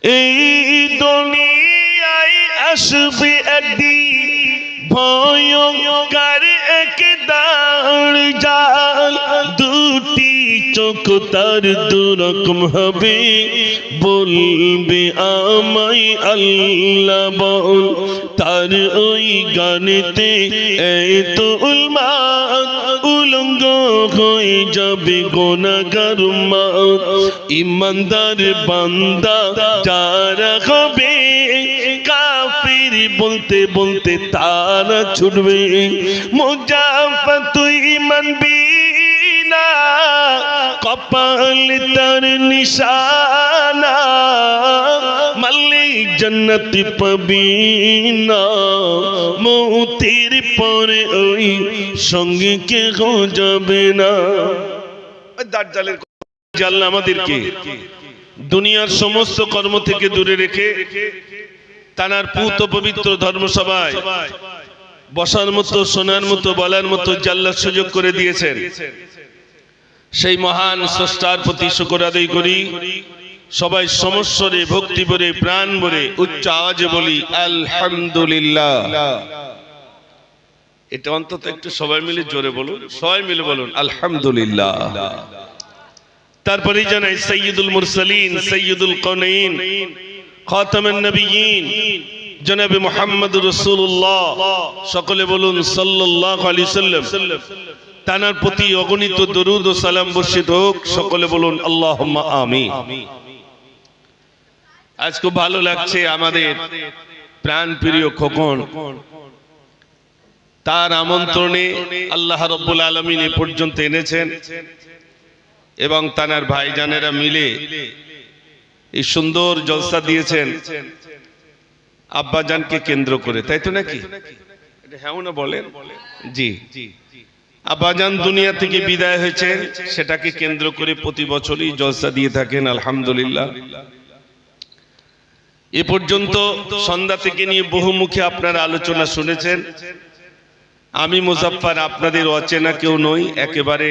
এই দুনিয়ায় আসবে একদিন ভয়ঙ্কর এক দাঁড় জাল, দুটি চোখ তার দুরকম হবে, বলবে আমায় আল্লাহ বল। তার ওই গানেতে এত উলমাত, উলঙ্গ হয়ে যাবে গুনাহগার মাত। ইমানদার বান্দা যারা হবে, কাফির বলতে বলতে তারা ছুটবে। মুজাফা তুই মানবি না, কপাল তার নিশানা, মালিক জান্নাত পাবি না, মৌতের পরে ওই সঙ্গে কেউ যাবে না। দাজ্জালের জাল্লা আমাদেরকে দুনিয়ার সমস্ত কর্ম থেকে দূরে রেখে তানার পুত পবিত্র ধর্মসভায় বসার মতো, শোনার মতো, বলার মতো জাল্লার সুযোগ করে দিয়েছেন। সেই মহান স্রষ্টার প্রতি শুকর আদায় করি। সবাই সমস্বরে, ভক্তি ভরে, প্রাণ ভরে উচ্চ আওয়াজে বলি আলহামদুলিল্লাহ। এটা অন্তত একটু সবাই মিলে জোরে বলুন, সবাই মিলে বলুন আলহামদুলিল্লাহ। তারপরেই জানাই সাইয়্যিদুল মুরসালিন, সাইয়্যিদুল কাউনাইন, খাতামুন নবিয়্যিন জনাবে মুহাম্মদুর রাসূলুল্লাহ, সকলে বলুন সাল্লাল্লাহু আলাইহি সাল্লাম। তানার প্রতি অগণিত দরুদ ও সালাম বর্ষিত হোক, সকলে বলুন আল্লাহুম্মা আমিন। আজ খুব ভালো লাগছে, আমাদের প্রাণ প্রিয় খোকন, তার আমন্ত্রণে আল্লাহ রাব্বুল আলামিন এ পর্যন্ত এনেছেন এবং তানার ভাইজানেরা মিলে এই সুন্দর জলসা দিয়েছেন আব্বাজানকে কেন্দ্র করে, তাই তো নাকি? এটা হ্যাঁ না বলেন? জি, আব্বাজান দুনিয়া থেকে বিদায় হয়েছেন, সেটাকে কেন্দ্র করে প্রতি বছরই জলসা দিয়ে থাকেন আলহামদুলিল্লাহ। এ পর্যন্ত সন্ধ্যা থেকে নিয়ে বহুমুখী আপনারা আলোচনা শুনেছেন। আমি মুজাফফর আপনাদের অচেনা কেউ নই, একেবারে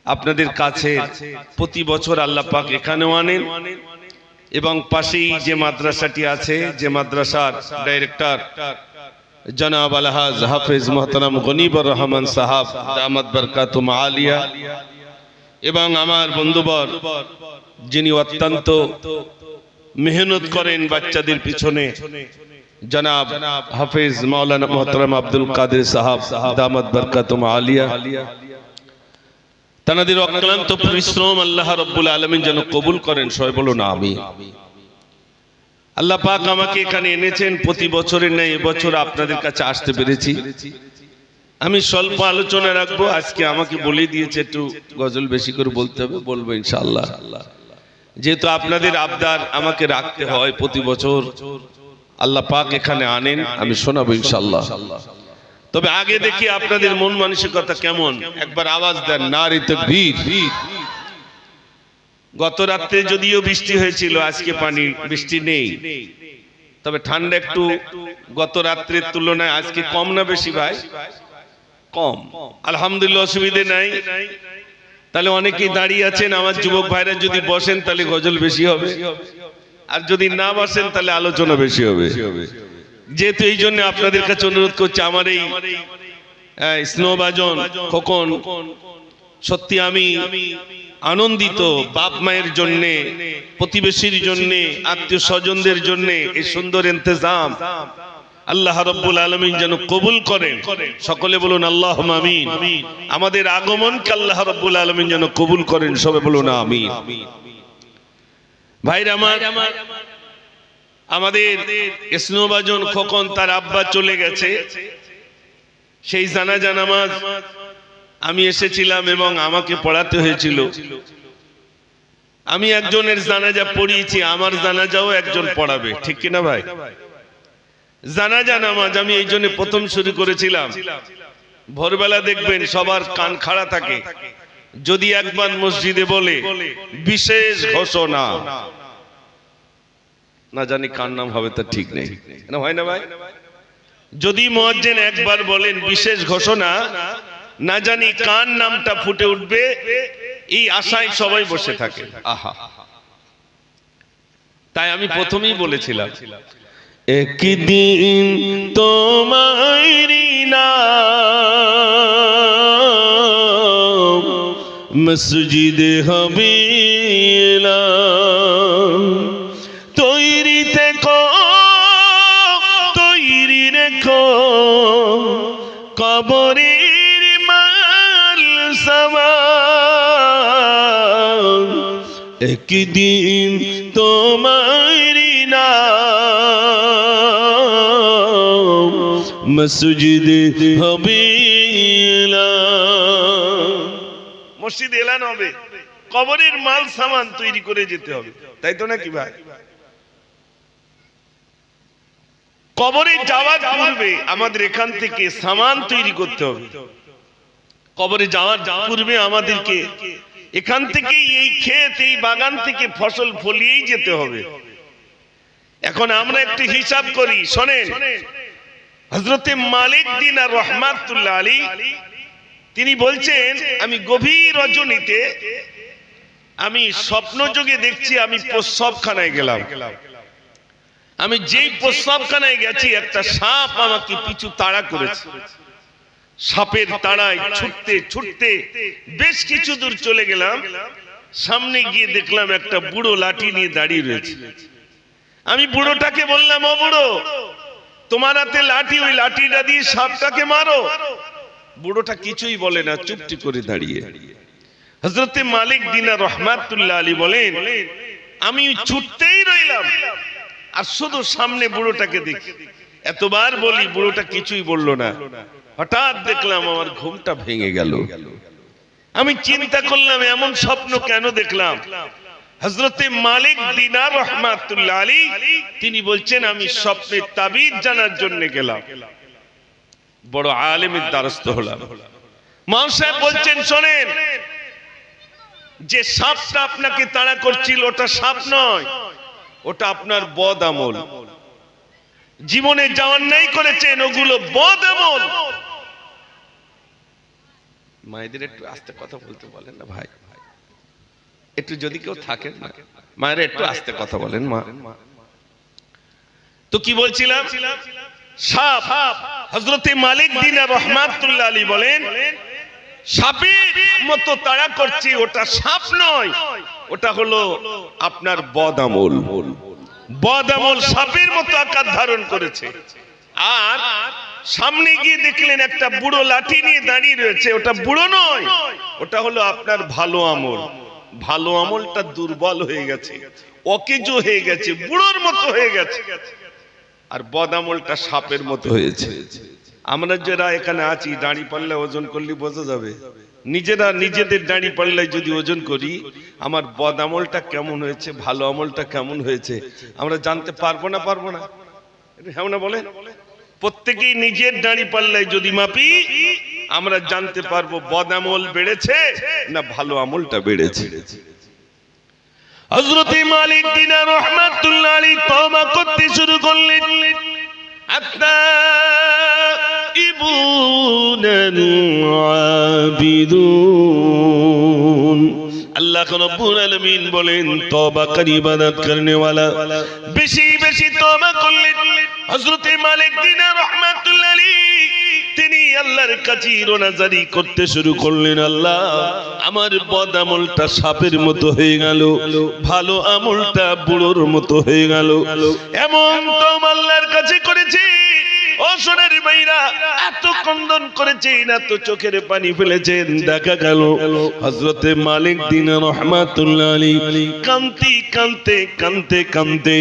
আপনাদের কাছে প্রতি বছর আল্লাহ পাক এখানেও আনেন এবং পাশেই যে মাদ্রাসাটি আছে, যে মাদ্রাসার ডাইরেক্টর জনাব আলহাজ হাফেজ মোহতারাম গনিবুর রহমান সাহাব দামাত বরকাতুম আলিয়া, এবং আমার বন্ধুবর যিনি অত্যন্ত মেহনত করেন বাচ্চাদের পিছনে, জনাব হাফেজ মাওলানা মোহতারাম আব্দুল কাদের সাহাব দামাত বরকাতুম আলিয়া, তানাদের অক্লান্ত পরিশ্রম আল্লাহ রাব্বুল আলামিন যেন কবুল করেন, সবাই বলুন আমিন। আল্লাহ পাক আমাকে এখানে এনেছেন প্রতি বছরের ন্যায় এবছর আপনাদের কাছে আসতে পেরেছি। আমি স্বল্প আলোচনা রাখবো, আজকে আমাকে বলে দিয়েছে একটু গজল বেশি করে বলতে হবে, বলবো ইনশাআল্লাহ। যেহেতু আপনাদের আবদার আমাকে রাখতে হয়, প্রতি বছর আল্লাহ পাক এখানে আনেন, আমি শোনাবো ইনশাআল্লাহ। তবে আগে দেখি আপনাদের মন মানসিকতা কেমন, একবার আওয়াজ দেন নারে তাকবীর। গত রাতে যদিও বৃষ্টি হয়েছিল, আজকে পানি বৃষ্টি নেই, তবে ঠান্ডা একটু গত রাত্রের তুলনায় আজকে কম না বেশি ভাই? কম, আলহামদুলিল্লাহ, অসুবিধে নাই। তাহলে অনেকেই দাঁড়িয়ে আছেন, আমার যুবক ভাইরা যদি বসেন তাহলে গজল বেশি হবে, আর যদি না বসেন তাহলে আলোচনা বেশি হবে। যেহেতু এই জন্য আপনাদের কাছে অনুরোধ করছি, আমার এই স্নোবাজন খোকন, সত্যি আমি আনন্দিত, বাপ মায়ের জন্য, প্রতিবেশীর জন্য, আত্মীয় স্বজনদের জন্য এই সুন্দর ইন্তজাম আল্লাহ রাব্বুল আলামিন যেন কবুল করেন, সকলে বলুন আল্লাহুম্মা আমিন। আমাদের আগমনকে আল্লাহ রাব্বুল আলামিন যেন কবুল করেন, সবাই বলুন আমিন। ভাইরা আমার, আমাদের স্নোবাজন খোকন তার আব্বা চলে গেছে, সেই জানাজা নামাজ আমি এসেছিলাম এবং আমাকে পড়াতে হয়েছিল। আমি একজনের জানাজা পড়িয়েছি, আমার জানাজাও একজন পড়াবে, ঠিক কিনা ভাই? জানাজা নামাজ আমি এই জন্য প্রথম শুরু করেছিলাম। ভোরবেলা দেখবেন সবার কান খাড়া থাকে, যদি একবার মসজিদে বলে বিশেষ ঘোষণা, না জানি কার নাম হবে তা ঠিক নেই, না হয় না ভাই? যদি মুয়াজ্জিন একবার বলেন বিশেষ ঘোষণা, না জানি কার নামটা ফুটে উঠবে, এই আশায় সবাই বসে থাকে। আহা, তাই আমি প্রথমেই বলেছিলাম একদিন তোমারি নাম মসজিদে হবে এলান। তৈরি থেকো তৈরি রেখো কবরের মাল সামান। একদিন তোমারি নাম মসজিদে হবে এলান। মসজিদে এলান হবে, কবরের মাল সামান তৈরি করে যেতে হবে, তাই তো নাকি ভাই? কবরে যাওয়ার পূর্বে আমাদের এখান থেকে সামান তৈরি করতে হবে। কবরে যাওয়ার পূর্বে আমাদেরকে এখান থেকে এই ক্ষেত এই বাগান থেকে ফসল ফলিয়েই যেতে হবে। এখন আমরা একটু হিসাব করি, শোনেন। হযরতে মালিক দিনার রহমাতুল্লাহ আলাইহি তিনি বলছেন, আমি গভীর রজনীতে আমি স্বপ্ন যোগে দেখছি আমি প্রস্রাবখানায় গেলাম। আমি যেই প্রস্রাবখানায় গেছি একটা সাপ আমাকে পিছু তাড়া করেছে। সাপের তাড়ায় ছুটতে ছুটতে বেশ কিছু দূর চলে গেলাম। সামনে গিয়ে দেখলাম একটা বুড়ো লাঠি নিয়ে দাঁড়িয়ে রয়েছে। আমি বুড়োটাকে বললাম, ও বুড়ো, তোমার হাতে লাঠি, ওই লাঠিটা দিয়ে সাপটাকে মারো। বুড়োটা কিছুই বলে না, চুপটি করে দাঁড়িয়ে। হযরতে মালিক দিনার রহমাতুল্লাহ আলাইহি বলেন, আমি ছুটতেই রইলাম আর শুধু সামনে বুড়োটাকে দেখি। এতবার বলি, বুড়োটা কিছুই বলল না। হঠাৎ দেখলাম আমার ঘুমটা ভেঙে গেল। আমি চিন্তা করলাম এমন স্বপ্ন কেন দেখলাম। হযরতে মালিক দিনার রহমাতুল্লাহ আলাইহি তিনি বলছেন, আমি স্বপ্নে তাবিজ জানার জন্য গেলাম, বড় আলেমের দ্বারস্থ হলাম। মাওলানা সাহেব বলছেন, শোনেন, যে সাপটা আপনাকে তাড়া করছিল ওটা সাপ নয়, ওটা আপনার বদ আমল। জীবনে যা অন্যায় করেছেন ওগুলো বদ আমল। মায়েদের একটু আস্তে কথা বলতে বলেন না ভাই, একটু যদি কেউ থাকেন না, মায়েরা একটু আস্তে কথা বলেন। মা তো কি বলছিলাম, সাপ। হযরতে মালিক দিনার রহমাতুল্লাহ আলাইহি বলেন, সাপের মতো তাড়া করছে, ওটা সাপ নয়, ওটা হলো আপনার বদ আমল। বদ আমল সাপের মতো আকার ধারণ করেছে। আর সামনে গিয়ে দেখলেন একটা বুড়ো লাঠি নিয়ে দাঁড়িয়ে রয়েছে, ওটা বুড়ো নয়, ওটা হলো আপনার ভালো আমল। ভালো আমলটা দুর্বল হয়ে গেছে, অকেজো হয়ে গেছে, বুড়োর মতো হয়ে গেছে। আর বদ আমলটা সাপের মতো হয়েছে। আমরা যারা এখানে আছি, দাঁড়ি পাল্লা ওজন করলে বোঝা যাবে। নিজেরা নিজেদের দাঁড়ি পাল্লায় যদি ওজন করি, আমার বদ আমলটা কেমন হয়েছে, ভালো আমলটা কেমন হয়েছে, আমরা জানতে পারবো না? পারবো না? হ্যাঁ না বলেন? প্রত্যেকেই নিজের দাঁড়ি পাল্লায় যদি মাপি, আমরা জানতে পারবো বদ আমল বেড়েছে না ভালো আমলটা বেড়েছে। হযরতে মালিক দিনার রহমাতুল্লাহ আলাইহি তওবা করতে শুরু করলেন। আত্তাইবুনাল আবিদুন। আল্লাহ রাব্বুল আলামিন বলেন, তওবা কর, ইবাদত করনে ওয়ালা বেশি বেশি তওবা করলেন। হযরতে মালিক দিনার রহমাতুল্লাহ আলাইহি তিনি আল্লাহর কাছে রোনাজারি করতে শুরু করলেন, আল্লাহ, আমার বদ আমলটা সাপের মতো হয়ে গেল, ভালো আমলটা বুড়োর মতো হয়ে গেল। এমন তো আল্লাহর কাছে করেছি, ও সোনার ভাইরা, এত ক্রন্দন করেছেন, এত চোখের পানি ফেলেছেন, দেখা গেল হযরতে মালিক দিনার রহমাতুল্লাহ আলাইহি কাঁদতে কাঁদতে কাঁদতে কাঁদতে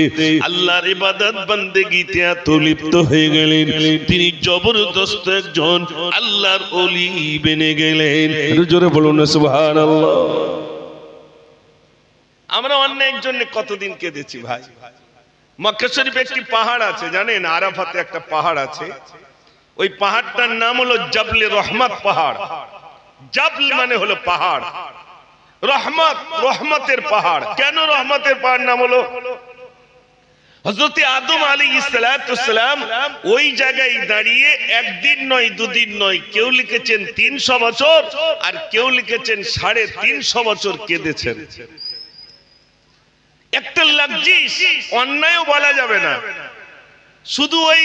আল্লাহর ইবাদত বান্দেগীতে এত লিপ্ত হয়ে গেলেন, তিনি জবরদস্ত একজন আল্লাহর ওলি বনে গেলেন। জোরে বলুন না সুবহানাল্লাহ। আমরা অন্যের জন্য কতদিন কেঁদেছি ভাই। মক্কা শরীফে একটি পাহাড় আছে, জানেন? আরাফাতে একটা পাহাড় আছে, ওই পাহাড়টার নাম হলো জাবলে রহমত পাহাড়। জাবল মানে হলো পাহাড়, রহমত রহমতের পাহাড়। কেন রহমতের পাহাড় নাম হলো? হযরত আদম আলাইহিস সালাম ওই জায়গায় দাঁড়িয়ে একদিন নয়, দুদিন নয়, কেউ লিখেছেন 300 বছর আর কেউ লিখেছেন 350 বছর কেঁদেছেন। একটা লাগছিস, অন্যায়ও বলা যাবে না, শুধু ওই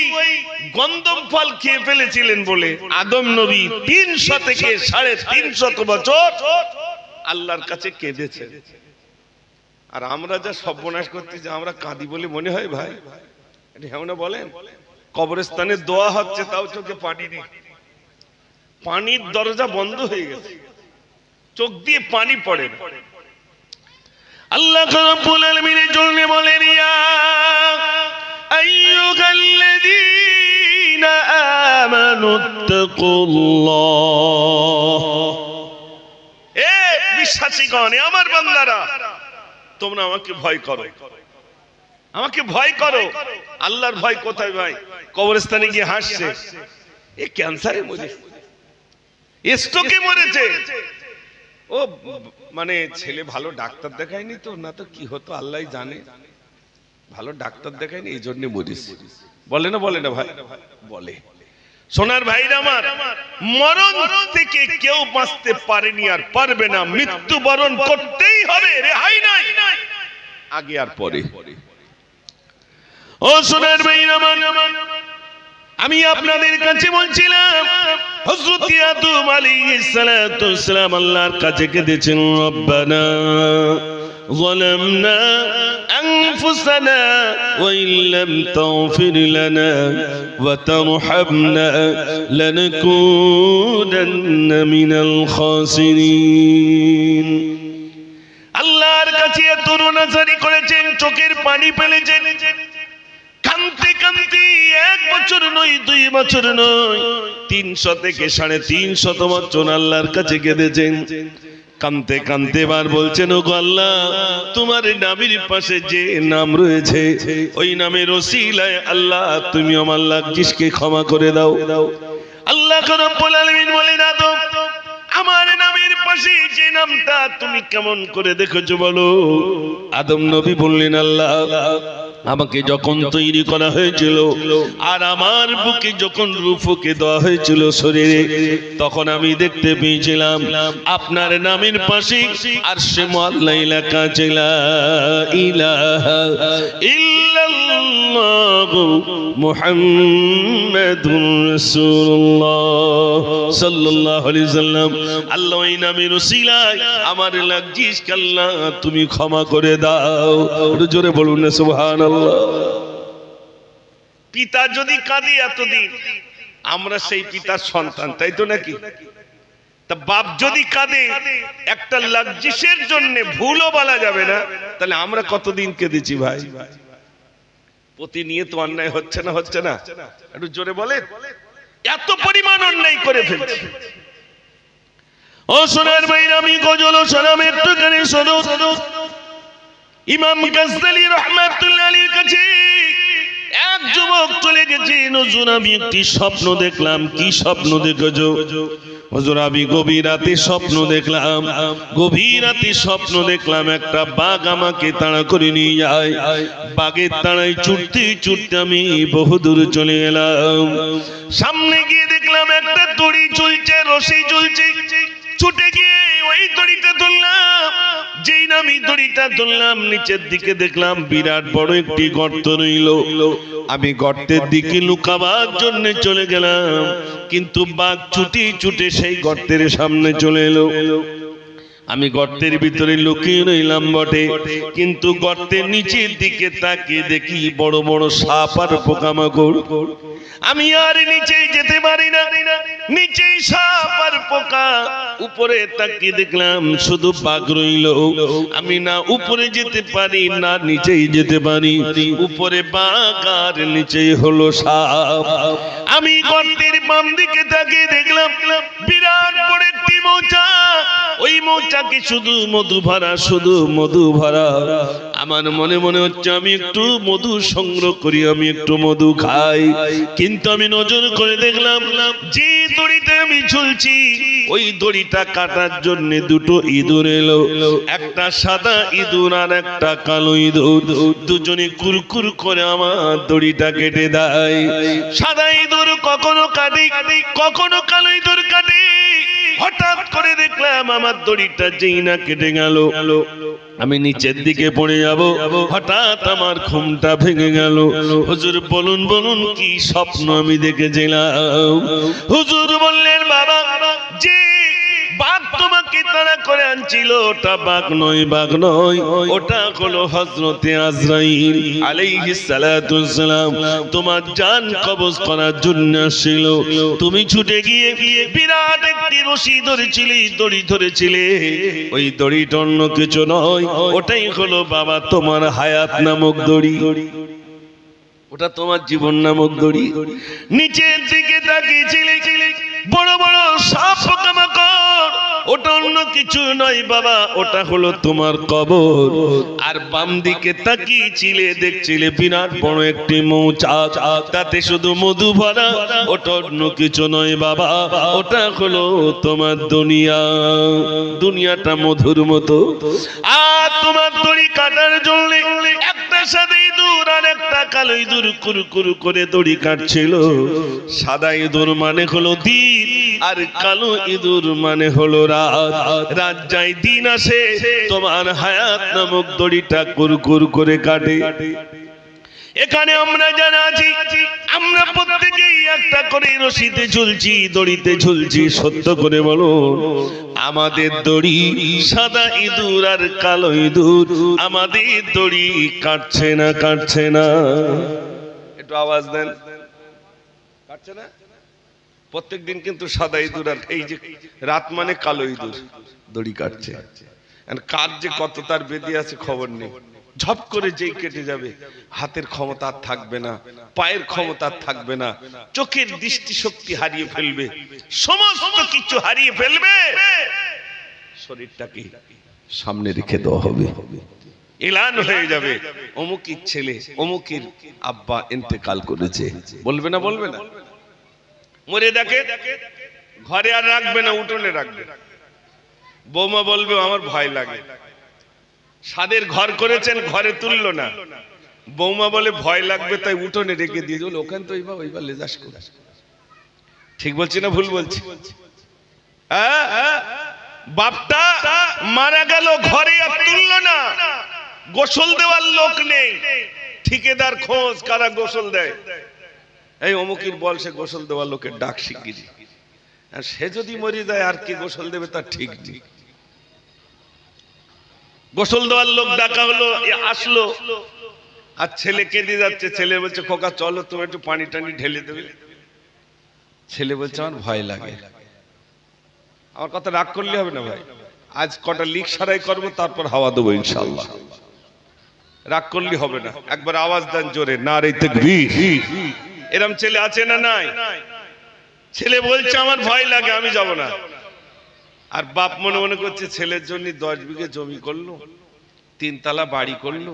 গন্ধম ফল খেয়ে ফেলেছিলেন বলে আদম নবী 300 থেকে 350 বছর আল্লাহর কাছে কেঁদেছেন। আর আমরা যা সর্বনাশ করতে, যে আমরা কাঁদি বলে মনে হয় ভাই, হ্যাঁ না বলেন? কবরস্থানে দোয়া হচ্ছে, তাও চোখে পানি নেই, পানির দরজা বন্ধ হয়ে গেছে, চোখ দিয়ে পানি পড়ে না। আল্লাহ রাব্বুল আলামিনের জন্য বলেন, ইয়া আইয়ুহাল্লাযীনা আমানুত্তাকুল্লাহ, এ বিশ্বাসীগণ, আমার বান্দারা, তোমরা আমাকে ভয় করো, আমাকে ভয় করো। আল্লাহর ভয় কোথায় ভাই? কবরস্থানে গিয়ে হাসছে, এ ক্যান্সারে মরেছে, স্ট্রোকে মরেছে, ও মানে ছেলে ভালো ডাক্তার দেখায়নি তো, না তো কি হতো আল্লাহই জানে, ভালো ডাক্তার দেখায়নি এই জন্য মরেছে। বলে না বলে না ভাই? বলে। সোনার ভাইরা আমার, মরণ থেকে কেউ বাঁচতে পারেনি আর পারবে না, মৃত্যুবরণ করতেই হবে, রেহাই নাই আগে আর পরে। ও সোনার ভাইরা আমার, আমি আপনাদের কাছে বলছিলাম, হযরত আদম আলাইহিস সালাতু ওয়াস সালাম আল্লাহর কাছে কেঁদেছেন, রব্বানা যালামনা আনফুসানা ওয়া ইল্লাম তাগফির লানা ওয়া তারহামনা লানাকুনান্না মিনাল খাসিরিন। আল্লাহর কাছে তরুণাচারী করেছেন, চোখের পানি ফেলেছেন, কাঁদতে কাঁদতে 1 বছর নয়, 2 বছর নয়, 300 থেকে 350 বছর আল্লাহর কাছে কেঁদেছেন। কাঁদতে কাঁদতে এবার বলছেন, ও গো আল্লাহ, তোমার নামের পাশে যে নাম রয়েছে, ওই নামের ওসিলায় আল্লাহ তুমি আমার লাগজিসকে ক্ষমা করে দাও। আল্লাহ রাব্বুল আলামিন বলেন, আদম, আমার নামের পাশে যে নামটা তুমি কেমন করে দেখেছো বলো? আদম নবী বললেন, আল্লাহ, আমাকে যখন তৈরি করা হয়েছিল আর আমার বুকে যখন রূপকে দেওয়া হয়েছিল শরীরে, তখন আমি দেখতে পেয়েছিলাম আপনার নামের পাশে আরশে মুআল্লা লেখা ছিল, ইলাহা ইল্লাল্লাহু মুহাম্মাদুর রাসূলুল্লাহ সাল্লাল্লাহু আলাইহি ওয়াসাল্লাম। আল্লাহ ওই নামের ওসিলায় আমার লাগজিস আল্লাহ তুমি ক্ষমা করে দাও। জোরে বলুন না সুবহানাল্লাহ। পিতা যদি কাঁদে এতদিন, আমরা সেই পিতার সন্তান, তাই তো নাকি? তা বাপ যদি কাঁদে একটা লাগজিসের জন্য, ভুলও বলা যাবে না, তাহলে আমরা কতদিন কেঁদেছি ভাই? প্রতিনিয়ত অন্যায় হচ্ছে না, হচ্ছে না? একটু জোরে বলেন, এত পরিমাণ অন্যায় করে ফেলছি। ও সোনার ভাইরা, আমি গজল ও সালাম একটুখানি শোনো। ইমাম গাজ্জালী রাহমাতুল্লাহ আলাইহির কাছে এক যুবক চলে গেছে, হুজুর আমি একটি স্বপ্ন দেখলাম। কি স্বপ্ন দেখেছো? হুজুর আমি গভীর রাতে স্বপ্ন দেখলাম, গভীর রাতে স্বপ্ন দেখলাম একটা বাঘ আমাকে তাড়া করে নিয়ে যায়। বাঘের তাড়ায় ছুটতে ছুটতে আমি বহুদূর চলে গেলাম। সামনে গিয়ে দেখলাম একটা দড়ি ঝুলছে, রশি ঝুলছে। ছুটে গিয়ে ওই দড়িটা ধরলাম। যেই না আমি দড়িটা ধরলাম, নিচের দিকে দেখলাম বিরাট বড় একটি গর্ত রইল। আমি গর্তের দিকে লুকাবার জন্য চলে গেলাম, কিন্তু বাঘ ছুটে ছুটে সেই গর্তের সামনে চলে এলো। আমি গর্তের ভিতরে লুকিয়ে রইলাম বটে, কিন্তু গর্তের নিচের দিকে তাকিয়ে দেখি বড় বড় সাপ আর পোকামাকড়। আমি আর নিচেই যেতে পারি না, নিচেই সাপ আর পোকা। উপরে তাকিয়ে দেখলাম শুধু বাঘ রইল। আমি না উপরে যেতে পারি না নিচেই যেতে পারি, উপরে বাঘ আর নিচেই হলো সাপ। আমি গর্তের বাম দিকে তাকিয়ে দেখলাম বিরাট বড় একটি মৌচাক। ওই মৌচাকে শুধু মধু ভরা, শুধু মধু ভরা। আমার মনে মনে হচ্ছে আমি একটু মধু সংগ্রহ করি, আমি একটু মধু খাই। কিন্তু আমি নজর করে দেখলাম যে দড়িতে আমি ঝুলছি, ওই দড়িটা কাটার জন্য দুটো ইঁদুর এলো। একটা সাদা ইঁদুর আর একটা কালো ইঁদুর। দুজনে কুরকুর করে আমার দড়িটা কেটে দেয়। সাদা ইঁদুর কখনো কাটে, কখনো কালো ইঁদুর কাটে। হঠাৎ করে দেখলাম আমার দড়িটা যেই না কেটে গেল, আমি নিচের দিকে পড়ে যাব, হঠাৎ আমার ঘুমটা ভেঙে গেল। হুজুর বলুন বলুন কি স্বপ্ন আমি দেখেছিলাম? হুজুর বললেন, বাবা যে বাঘ তোমাকে তাড়া করে আনছিল ওটা বাঘ নয়, বাঘ নয়, ওটা হলো হযরতে আজরাইল আলাইহিস সালাতু ওয়াস সালাম। তোমার জান কবজ করার জন্য ছিল। তুমি ছুটে গিয়ে বিরাট একটি রশি ধরেছিলে, দড়ি ধরেছিলে। ওই দড়িটা অন্য কিছু নয়, ওটাই হলো বাবা তোমার হায়াত নামক দড়ি। ওটা তোমার জীবন নামক দড়ি। নিচের দিকে তাকিয়েছিলে, বড় বড় সাপ পোকামাকড়, ওটা অন্য কিছু নয় বাবা, ওটা হলো তোমার কবর। আর বাম দিকে তাকিয়েছিলে, দেখছিলে বিরাট বড় একটি মৌচাক, তাতে শুধু মধু ভরা, ওটা অন্য কিছু নয় বাবা, ওটা হলো তোমার দুনিয়া। দুনিয়াটা মধুর মতো। আর তোমার দড়ি কাটার জন্য একটা সাদা ইঁদুর আর একটা কালো ইঁদুর কুরকুরু করে দড়ি কাটছিল। সাদা ইঁদুর মানে হলো দিন, আর কালো ইঁদুর মানে হলো রাত। রাত যায় দিন আসে, তোমার হায়াত নামক দড়িটা কুরকুর করে কাটে। এখানে আমরা যারা আছি, আমরা প্রত্যেকেই একটা করে রশিতে ঝুলছি, দড়িতে ঝুলছি। সত্য করে বলো, আমাদের দড়ি সাদা ইঁদুর আর কালো ইঁদুর আমাদের দড়ি কাটছে না, কাটছে না। একটু আওয়াজ দেন, কাটছে না? প্রত্যেক দিন কিন্তু সাদা ইঁদুর আর এই যে রাত মানে কালো ইঁদুর দড়ি কাটছে। কার যে কত তার বেঁধে আছে খবর নেই। ঝপ করে যেই কেটে যাবে, হাতের ক্ষমতা আর থাকবে না, পায়ের ক্ষমতা আর থাকবে না, চোখের দৃষ্টি শক্তি হারিয়ে ফেলবে, সমস্ত কিছু হারিয়ে ফেলবে। শরীরটাকে সামনে রেখে দেওয়া হবে, এলান হয়ে যাবে অমুকের ছেলে অমুকের আব্বা ইন্তেকাল করেছে। বলবে না? বলবে না? মরে দেখে ঘরে আর রাখবে না, উঠোনে রাখবে। বৌমা বলবে আমার ভয় লাগে। সাদের ঘর করেছেন, ঘরে তুললো না, বৌমা বলে ভয় লাগবে তাই উঠোনে রেখে দিয়ে দিল। ওখানে তো ওইবার লেজাস করে। ঠিক বলছি না ভুল বলছি? বাপটা মারা গেল, ঘরে আর তুললো না, গোসল দেওয়ার লোক নেই, ঠিকাদার খোঁজ কারা গোসল দেয়। এই অমুকের বল সে গোসল দেওয়ার লোকের ডাক শিগগিরি। আর সে যদি মরে যায় আর কি গোসল দেবে তার ঠিক নেই। গোসল দেওয়ার লোক ডাকা হলো, আসলো, আর ছেলে কেঁদে যাচ্ছে। ছেলে বলছে খোকা চলো তুমি একটু পানি টানি ঢেলে দেবে। ছেলে বলছে আমার ভয় লাগে। আমার কথা রাগ করলে হবে না ভাই, আজ কটা লিক সারাই করবো, তারপর হাওয়া দেবো ইনশাআল্লাহ। রাগ করলে হবে না, একবার আওয়াজ দেন জোরে, নারে তাকবীর। এরম ছেলে আছে না নাই? ছেলে বলছে আমার ভয় লাগে, আমি যাব না। আর বাপ মনে মনে করছে ছেলের জন্য 10 বিঘে জমি করলো, 3 তলা বাড়ি করলো,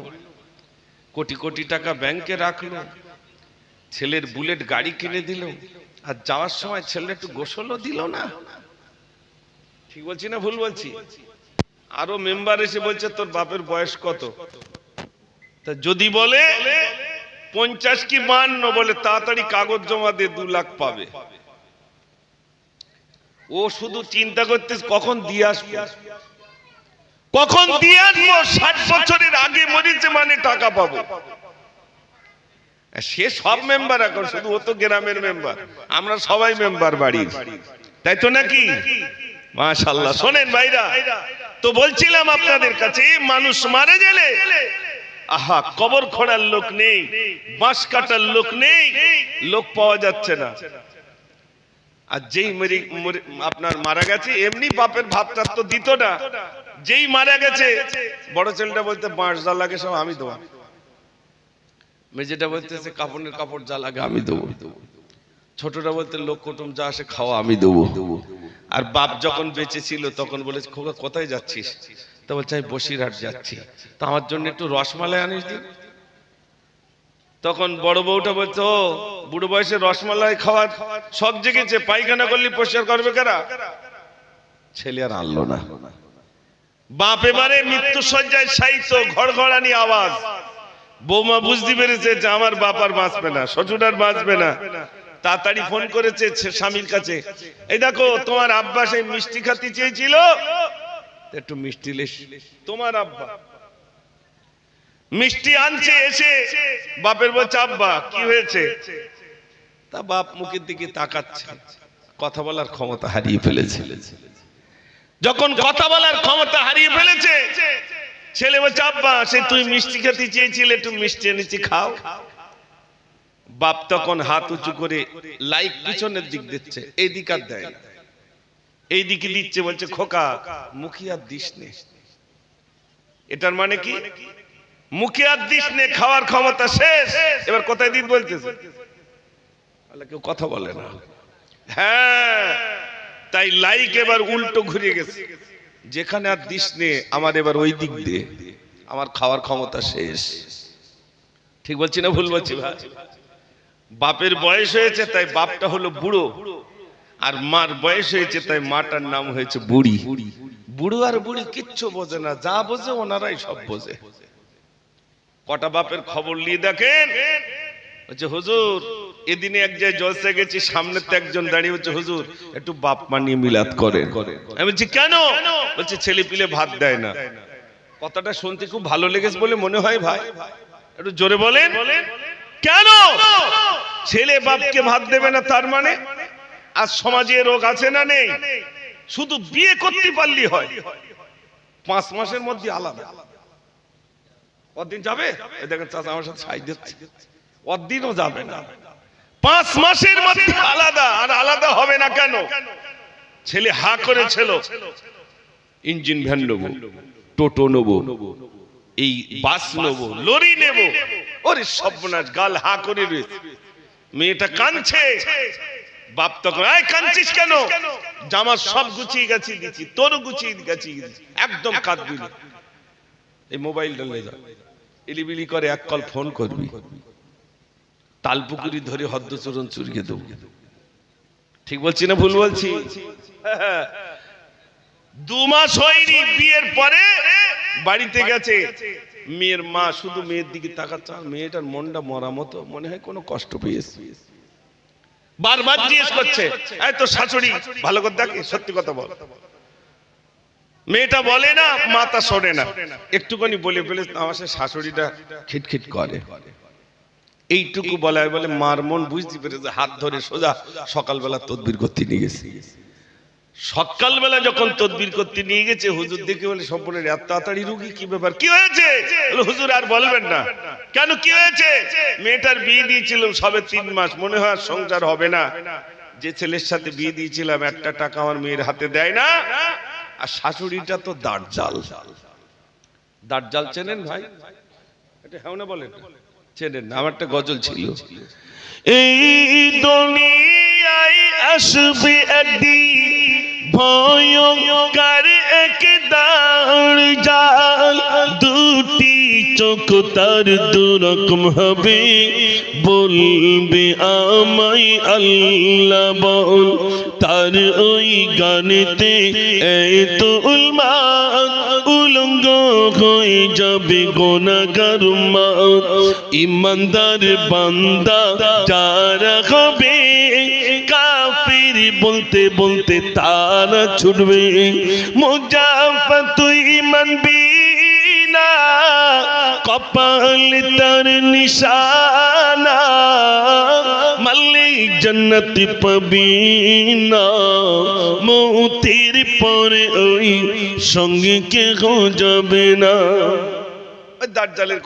কোটি কোটি টাকা ব্যাংকে রাখলো, ছেলের বুলেট গাড়ি কিনে দিল, আর যাওয়ার সময় ছেলে একটু গোসলও দিল না। ঠিক বলছি না ভুল বলছি? আরো মেম্বার এসে বলছে তোর বাপের বয়স কত? তা যদি বলে 50 কি 52, বলে তাড়াতাড়ি কাগজ জমা দিয়ে 2 লাখ পাবে। ও শুধু চিন্তা করতে কখন দিয়ে আসবো, কখন দিয়ে আসবো। 60 বছরের আগে মরেছে মানে টাকা পাবো। সে সব মেম্বার এখন, শুধু ও তো গ্রামের মেম্বার, আমরা সবাই মেম্বার বাড়ির, তাই তো নাকি? মাশাআল্লাহ। শোনেন ভাইরা, তো বলছিলাম আপনাদের কাছে, মানুষ মারা গেলে আহা কবর খোঁড়ার লোক নেই, বাঁশ কাটার লোক নেই, লোক পাওয়া যাচ্ছে না। আর যেই আপনার মারা গেছে, এমনি বাপের ভাতটা তো দিত না, যেই মারা গেছে বড় ছেলেটা বলতে বাঁশ যা লাগে সব আমি দেবো, মেজেটা বলতেছে কাপড়ের কাপড় যা লাগে আমি দেবো, ছোটটা বলতে লোক কুটুম যা আসে খাওয়া আমি দেবো। আর বাপ যখন বেঁচে ছিল তখন বলেছে খোকা কোথায় যাচ্ছিস? তা বলছে আমি বসিরহাট যাচ্ছি, তা আমার জন্য একটু রসমালাই আনিস দি। তখন বড় বউটা বলছে ও বুড়ো বয়সে রসমালাই খাওয়ার শখ জেগেছে, পায়খানা করলি পরিষ্কার করবে কারা? ছেলে আর আনলো না। বাপ এবারে মৃত্যু সজ্জায় শায়িত, ঘড়ঘড়ানি আওয়াজ। বৌমা বুঝতে পেরেছে যে আমার বাপ আর বাঁচবে না, শ্বশুর আর বাঁচবে না। তাড়াতাড়ি ফোন করেছে স্বামীর কাছে, এই দেখো তোমার আব্বা সেই মিষ্টি খাতি চেয়েছিল, একটু মিষ্টি লেস। তোমার আব্বা মিষ্টি আনছে, এসে বাপের বলছে আব্বা কি হয়েছে? তা বাপ মুখের দিকে তাকাচ্ছে, কথা বলার ক্ষমতা হারিয়ে ফেলেছে। যখন কথা বলার ক্ষমতা হারিয়ে ফেলেছে, ছেলে বলছে আব্বা সে তুই মিষ্টি খেতে চেয়েছিলে, একটু মিষ্টি এনেছি খাও। বাপ তখন হাত উঁচু করে লাইক পিছনের দিক দিচ্ছে, এই দিক আর দেয় না, এই দিকে দিচ্ছে, বলছে খোকা মুখে আর দিস নে। এটার মানে কি? মুখে আর দিস নে, খাওয়ার ক্ষমতা শেষ, এবার কোথায় দিন বলতেছে? কেউ কথা বলে না। হ্যাঁ, তাই লাইক এবার উল্টো ঘুরে গেছে, যেখানে আর দিস নে আমার এবার ওই দিক দিয়ে, আমার খাওয়ার ক্ষমতা শেষ। ঠিক বলছি না ভুল বলছি ভাই? বাপের বয়স হয়েছে তাই বাপটা হলো বুড়ো, আর মার বয়স হয়েছে তাই মাটার নাম হয়েছে বুড়ি। বুড়ো আর বুড়ি কিচ্ছু বোঝে না, যা বোঝে ওনারাই সব বোঝে। কটা বাপের খবর নিয়ে দেখেন, বলছে হুজুর এদিনে এক জায়গায় জলসা গেছি, সামনে তো একজন দাঁড়িয়ে বলছে হুজুর একটু বাপ মা নিয়ে মিলাদ করেন। আমি বলছি কেন? বলছে ছেলে পিলে ভাত দেয় না। কথাটা শুনতে খুব ভালো লেগেছে বলে মনে হয় ভাই, একটু জোরে বলেন কেন ছেলে বাপকে ভাত দেবে না? তার মানে আজ সমাজে রোগ আছে না নেই? শুধু বিয়ে করতে পারলি হয়, 5 মাসের মধ্যে আলাদা। কতদিন যাবে? দেখেন চাচা আমার সাথে সাইড দিচ্ছে, কতদিনও যাবে না, 5 মাসের মধ্যে আলাদা। আর আলাদা হবে না কেন? ছেলে হা করেছিল ইঞ্জিন ভ্যান নেবো, টোটো নেবো, এই বাস নেবো, লরি নেবো, ওরে সর্বনাশ, গাল হা করে রয়েছে। মেয়েটা কাঁদছে, বাপ তখন এই কাঁদছিস কেন? জামা সব গুছিয়ে গেছি দিচ্ছি, তোরও গুছিয়ে গেছি, একদম কাঁদবি না। এই মোবাইলটা নিয়ে যা, এলিবিলি করে এক কল ফোন করবি, তালপুকুরি ধরে হদ্দচরণ চুরিয়ে দেবো। ঠিক বলছি না ভুল বলছি? 2 মাস হয়নি বিয়ের পরে বাড়িতে গেছে, মেয়ের মা শুধু মেয়ের দিকে তাকাচ্ছে, মেয়েটার মনটা মরা মতো, মনে হয় কোনো কষ্ট পেয়েছে। বারবার জিজ্ঞেস করছে এই তো শাশুড়ি ভালো করে দেখে, সত্যি কথা বল। মেয়েটা বলে না, মাথা শোনে না, একটুখানি বলে ফেলে আমার শাশুড়িটা খিটখিট করে, এইটুকু বলায় বলে মার মন বুঝতে পেরেছে, হাত ধরে সোজা সকালবেলা তদবির করতে নিয়ে গেছে। সকালবেলা যখন তদবির করতে নিয়ে গেছে, হুজুর দেখে বলে সম্পূর্ণ এত তাড়াতাড়ি রুগী, কি ব্যাপার, কি হয়েছে? হুজুর আর বলবেন না। কেন কি হয়েছে? মেয়েটার বিয়ে দিয়েছিল সবে 3 মাস, মনে হয় সংসার হবে না। যে ছেলের সাথে বিয়ে দিয়েছিলাম 1টা টাকা আমার মেয়ের হাতে দেয় না, আর শাশুড়িটা তো দাজ্জাল। দাজ্জাল চেনেন ভাই? এটা হ্যাঁ না বলেন? চেনেন না? আমার একটা গজল ছিল, এই দুনিয়ায় আসবে একদিন ভয়ঙ্কর এক দাজ্জাল, দুটি চোখ তার দুরকম হবে, বলবে আমায় আল্লাহ বল, তার ওই গানেতে এত উলমাদ উলঙ্গ হয়ে যাবে গুনাহগার মা, ইমানদার বান্দা যারা হবে কাফির বলতে বলতে তারা ছুটবে, মুজাফা তুই মানবি না, কপাল তার নিশানা, মালিক জান্নাত পাবি না, মৌতের পরে ওই সঙ্গে কেউ যাবে না। দাজ্জালের